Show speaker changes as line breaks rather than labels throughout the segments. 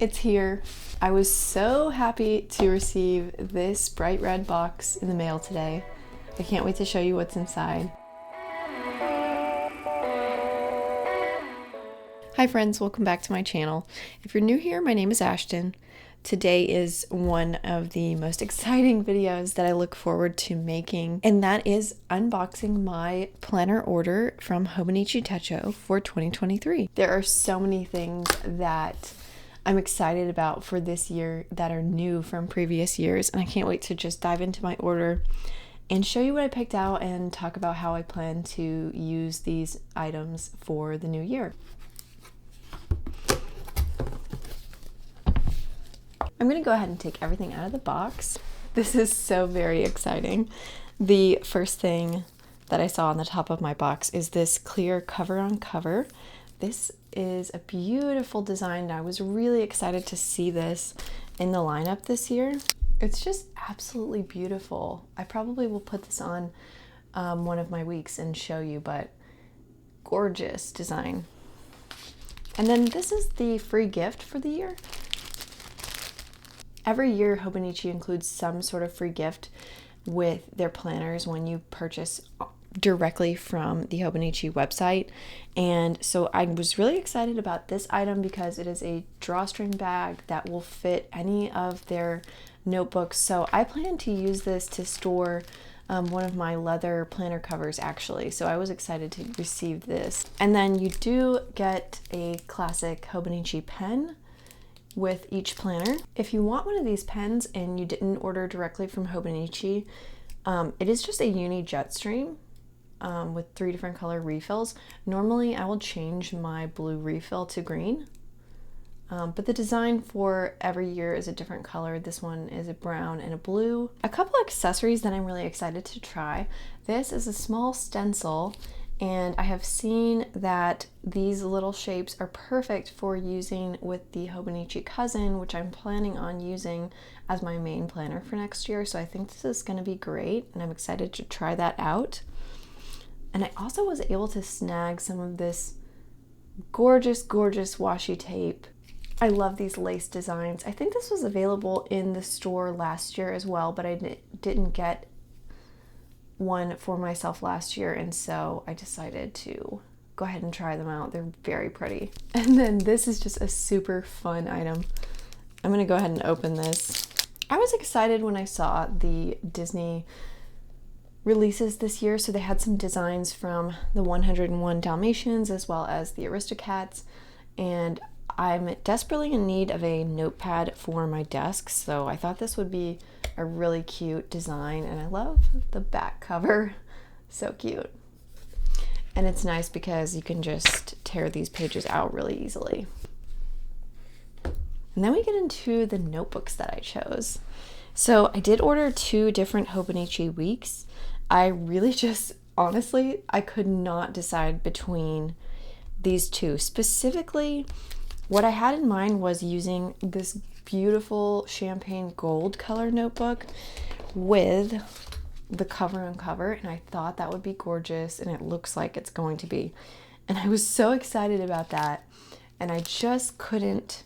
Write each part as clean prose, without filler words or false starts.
It's here. I was so happy to receive this bright red box in the mail today. I can't wait to show you what's inside. Hi friends, welcome back to my channel. If you're new here, my name is Ashton. Today is one of the most exciting videos that I look forward to making, and that is unboxing my planner order from Hobonichi Techo for 2023. There are so many things that I'm excited about for this year that are new from previous years, and I can't wait to just dive into my order and show you what I picked out and talk about how I plan to use these items for the new year. I'm going to go ahead and take everything out of the box. This is so very exciting. The first thing that I saw on the top of my box is this clear cover on cover. This is a beautiful design, and I was really excited to see this in the lineup this year. It's just absolutely beautiful. I probably will put this on one of my weeks and show you, but gorgeous design. And then this is the free gift for the year. Every year, Hobonichi includes some sort of free gift with their planners when you purchase directly from the Hobonichi website. And so I was really excited about this item because it is a drawstring bag that will fit any of their notebooks. So I plan to use this to store one of my leather planner covers actually. So I was excited to receive this. And then you do get a classic Hobonichi pen with each planner. If you want one of these pens and you didn't order directly from Hobonichi, it is just a uni Jetstream with 3 different color refills. Normally I will change my blue refill to green, but the design for every year is a different color. This one is a brown and a blue. A couple accessories that I'm really excited to try. This is a small stencil, and I have seen that these little shapes are perfect for using with the Hobonichi Cousin, which I'm planning on using as my main planner for next year. So I think this is going to be great, and I'm excited to try that out. And I also was able to snag some of this gorgeous, gorgeous washi tape. I love these lace designs. I think this was available in the store last year as well, but I didn't get one for myself last year, and so I decided to go ahead and try them out. They're very pretty. And then this is just a super fun item. I'm gonna go ahead and open this. I was excited when I saw the Disney releases this year, so they had some designs from the 101 Dalmatians as well as the Aristocats, and I'm desperately in need of a notepad for my desk, so I thought this would be a really cute design, and I love the back cover. So cute. And it's nice because you can just tear these pages out really easily. And then we get into the notebooks that I chose. So I did order 2 different Hobonichi weeks. I really just, honestly, I could not decide between these 2. Specifically, what I had in mind was using this beautiful champagne gold color notebook with the cover on cover, and I thought that would be gorgeous, and it looks like it's going to be. And I was so excited about that, and I just couldn't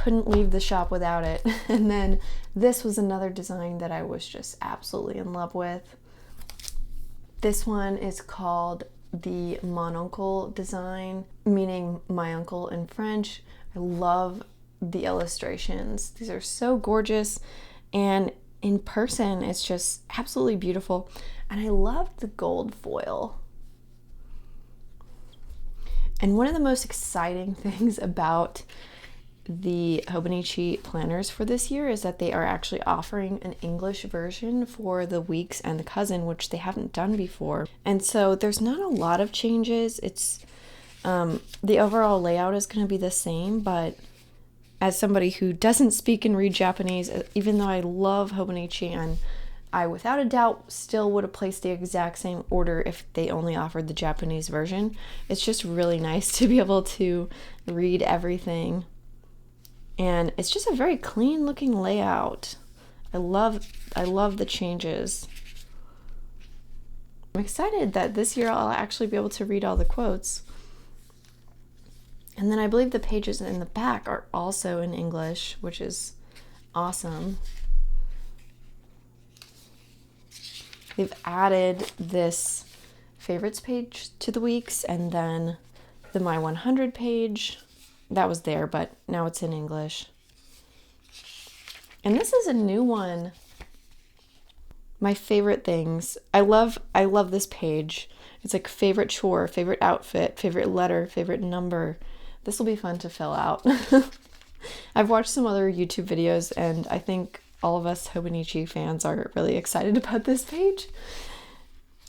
leave the shop without it. And then this was another design that I was just absolutely in love with. This one is called the Mon Oncle design, meaning my uncle in French. I love the illustrations. These are so gorgeous, and in person it's just absolutely beautiful. And I love the gold foil. And one of the most exciting things about the Hobonichi planners for this year is that they are actually offering an English version for the weeks and the cousin, which they haven't done before. And so there's not a lot of changes. It's the overall layout is going to be the same, but as somebody who doesn't speak and read Japanese, even though I love Hobonichi, and I without a doubt still would have placed the exact same order if they only offered the Japanese version, it's just really nice to be able to read everything. And it's just a very clean looking layout. I love the changes. I'm excited that this year I'll actually be able to read all the quotes. And then I believe the pages in the back are also in English, which is awesome. They've added this favorites page to the weeks, and then the My 100 page. That was there, but now it's in English. And this is a new one. My favorite things. I love this page. It's like favorite chore, favorite outfit, favorite letter, favorite number. This will be fun to fill out. I've watched some other YouTube videos, and I think all of us hobonichi fans are really excited about this page.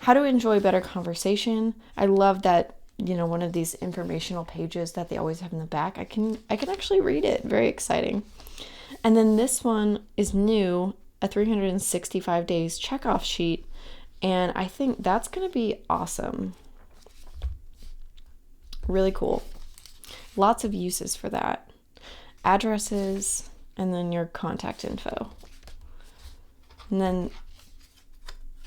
How to enjoy better conversation. I love that, one of these informational pages that they always have in the back. I can actually read it. Very exciting. And then this one is new, a 365 days checkoff sheet, and I think that's going to be awesome. Really cool. Lots of uses for that. Addresses, and then your contact info. And then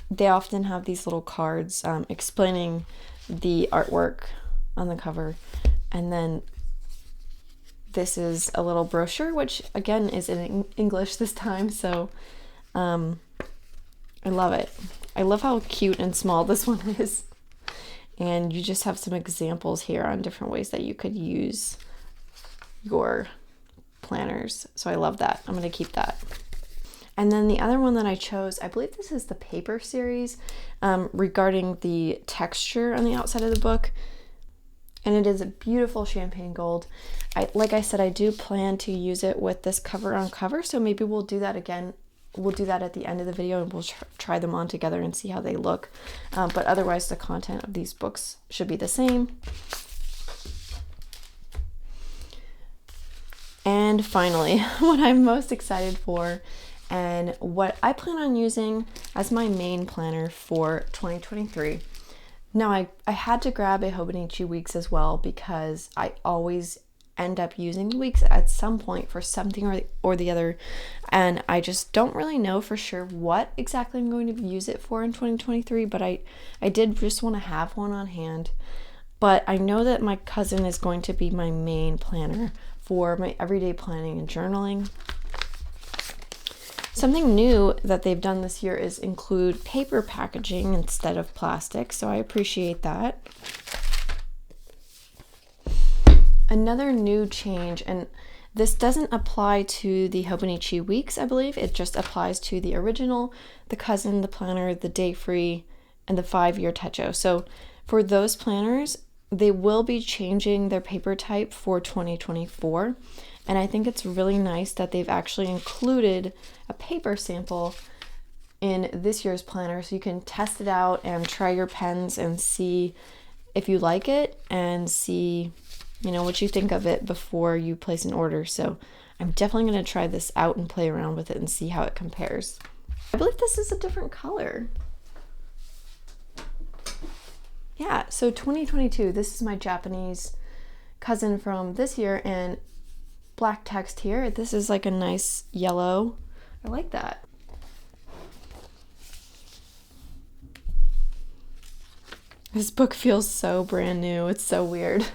they often have these little cards explaining the artwork on the cover. And then this is a little brochure, which again is in English this time. So I love it. I love how cute and small this one is. And you just have some examples here on different ways that you could use your planners. So I love that. I'm going to keep that. And then the other one that I chose, I believe this is the paper series, regarding the texture on the outside of the book. And it is a beautiful champagne gold. Like I said, I do plan to use it with this cover on cover. So maybe we'll do that again. We'll do that at the end of the video, and we'll try them on together and see how they look. But otherwise, the content of these books should be the same. And finally, what I'm most excited for and what I plan on using as my main planner for 2023. Now, I had to grab a Hobonichi Weeks as well because I always end up using the weeks at some point for something or the other, and I just don't really know for sure what exactly I'm going to use it for in 2023, but I did just want to have one on hand. But I know that my cousin is going to be my main planner for my everyday planning and journaling. Something new that they've done this year is include paper packaging instead of plastic, so I appreciate that. Another new change, and this doesn't apply to the Hobonichi Weeks, I believe. It just applies to the original, the cousin, the planner, the day free, and the 5-year techo. So for those planners, they will be changing their paper type for 2024. And I think it's really nice that they've actually included a paper sample in this year's planner, so you can test it out and try your pens and see if you like it and see what you think of it before you place an order. So I'm definitely going to try this out and play around with it and see how it compares. I believe this is a different color. Yeah, so 2022, this is my Japanese cousin from this year, and black text here. This is like a nice yellow. I like that. This book feels so brand new. It's so weird.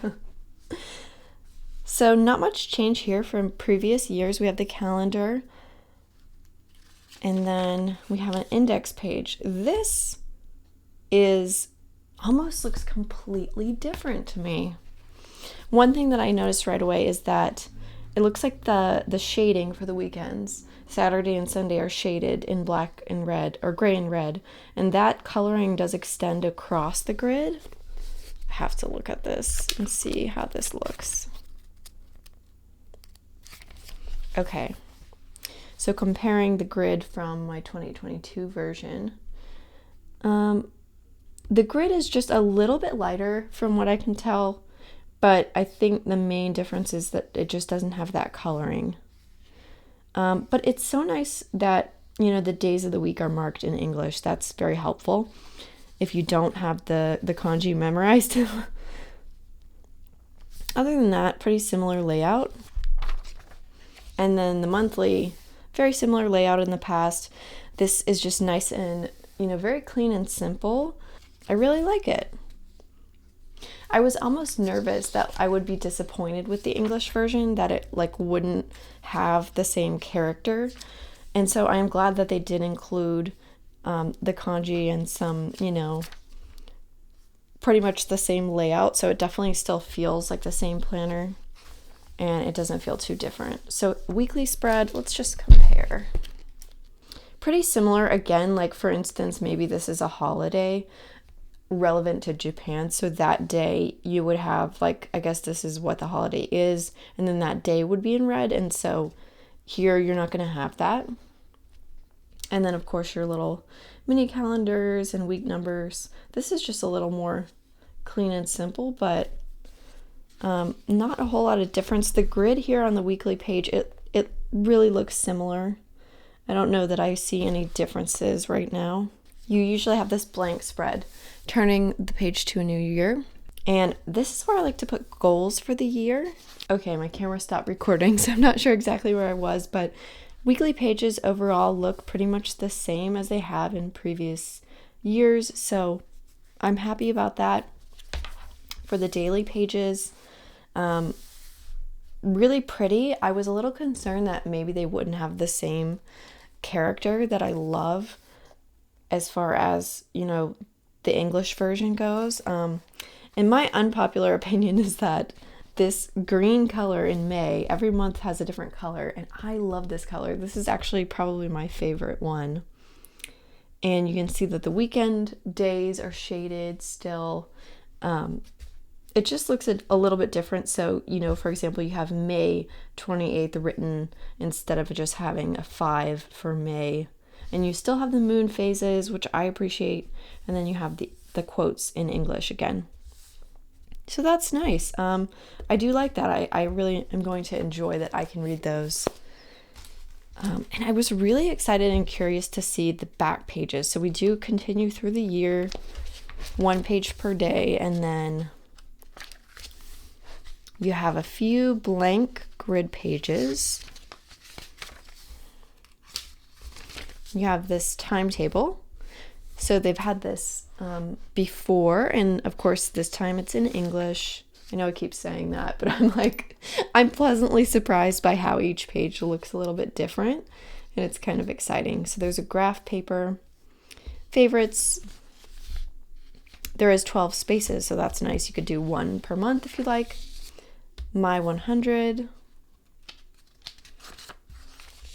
So not much change here from previous years. We have the calendar, and then we have an index page. This is almost looks completely different to me. One thing that I noticed right away is that it looks like the shading for the weekends, Saturday and Sunday, are shaded in black and red, or gray and red, and that coloring does extend across the grid. I have to look at this and see how this looks. Okay, so comparing the grid from my 2022 version, the grid is just a little bit lighter from what I can tell, but I think the main difference is that it just doesn't have that coloring. But it's so nice that, the days of the week are marked in English. That's very helpful if you don't have the kanji memorized. Other than that, pretty similar layout. And then the monthly, very similar layout in the past. This is just nice and, very clean and simple. I really like it. I was almost nervous that I would be disappointed with the English version, that it like wouldn't have the same character. And so I am glad that they did include the kanji and some, pretty much the same layout. So it definitely still feels like the same planner and it doesn't feel too different. So weekly spread, let's just compare. Pretty similar again, like for instance, maybe this is a holiday relevant to Japan. So that day you would have like, I guess this is what the holiday is. And then that day would be in red. And so here you're not going to have that. And then of course your little mini calendars and week numbers. This is just a little more clean and simple, but not a whole lot of difference. The grid here on the weekly page, it really looks similar. I don't know that I see any differences right now. You usually have this blank spread, turning the page to a new year. And this is where I like to put goals for the year. Okay, my camera stopped recording, so I'm not sure exactly where I was, but weekly pages overall look pretty much the same as they have in previous years, so I'm happy about that. For the daily pages, really pretty. I was a little concerned that maybe they wouldn't have the same character that I love as far as, the English version goes. And my unpopular opinion is that this green color in May, every month has a different color, and I love this color. This is actually probably my favorite one. And you can see that the weekend days are shaded still. It just looks a little bit different. So, for example, you have May 28th written instead of just having a 5 for May. And you still have the moon phases, which I appreciate. And then you have the quotes in English again. So that's nice. I do like that. I really am going to enjoy that I can read those. And I was really excited and curious to see the back pages. So we do continue through the year, 1 page per day, and then you have a few blank grid pages. You have this timetable. So they've had this before, and of course this time it's in English. I know I keep saying that, but I'm pleasantly surprised by how each page looks a little bit different, and it's kind of exciting. So there's a graph paper, favorites. There is 12 spaces, so that's nice. You could do 1 per month if you like. My 100.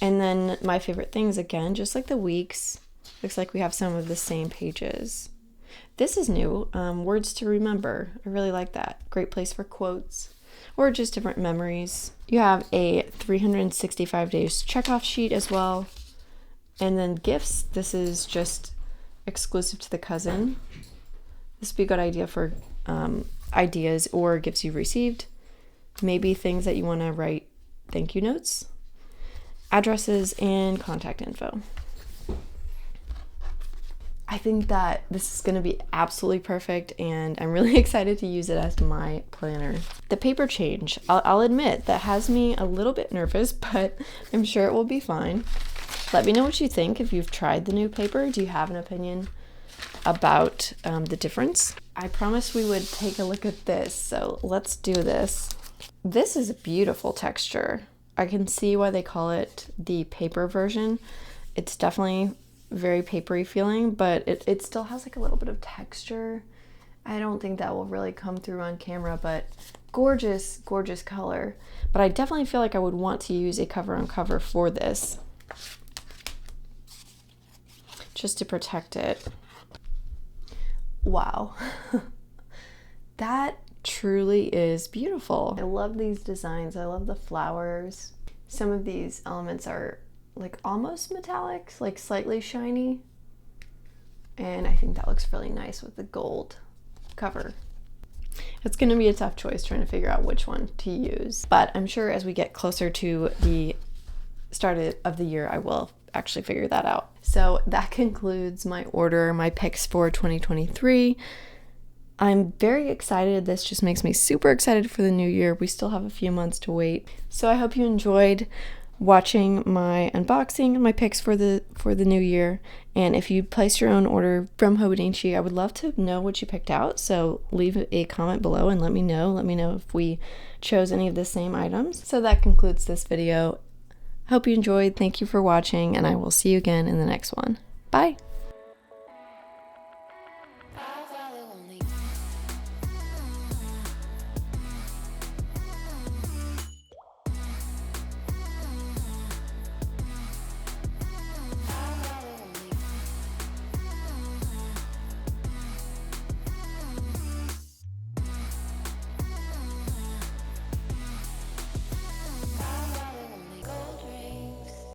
And then my favorite things again, just like the weeks. Looks like we have some of the same pages. This is new, words to remember. I really like that. Great place for quotes or just different memories. You have a 365 days checkoff sheet as well. And then gifts. This is just exclusive to the cousin. This would be a good idea for ideas or gifts you've received. Maybe things that you want to write thank you notes. Addresses and contact info. I think that this is going to be absolutely perfect, and I'm really excited to use it as my planner. The paper change, I'll admit, that has me a little bit nervous, but I'm sure it will be fine. Let me know what you think if you've tried the new paper. Do you have an opinion about the difference? I promised we would take a look at this, so let's do this. This is a beautiful texture. I can see why they call it the paper version. It's definitely very papery feeling, but it still has like a little bit of texture. I don't think that will really come through on camera, but gorgeous, gorgeous color. But I definitely feel like I would want to use a cover on cover for this, just to protect it. Wow. That truly is beautiful. I love these designs. I love the flowers. Some of these elements are like almost metallic, like slightly shiny. And I think that looks really nice with the gold cover. It's going to be a tough choice trying to figure out which one to use. But I'm sure as we get closer to the start of the year, I will actually figure that out. So that concludes my order, my picks for 2023. I'm very excited. This just makes me super excited for the new year. We still have a few months to wait. So I hope you enjoyed watching my unboxing and my picks for the new year. And if you place your own order from Hobonichi, I would love to know what you picked out. So leave a comment below and let me know. Let me know if we chose any of the same items. So that concludes this video. Hope you enjoyed. Thank you for watching, and I will see you again in the next one. Bye.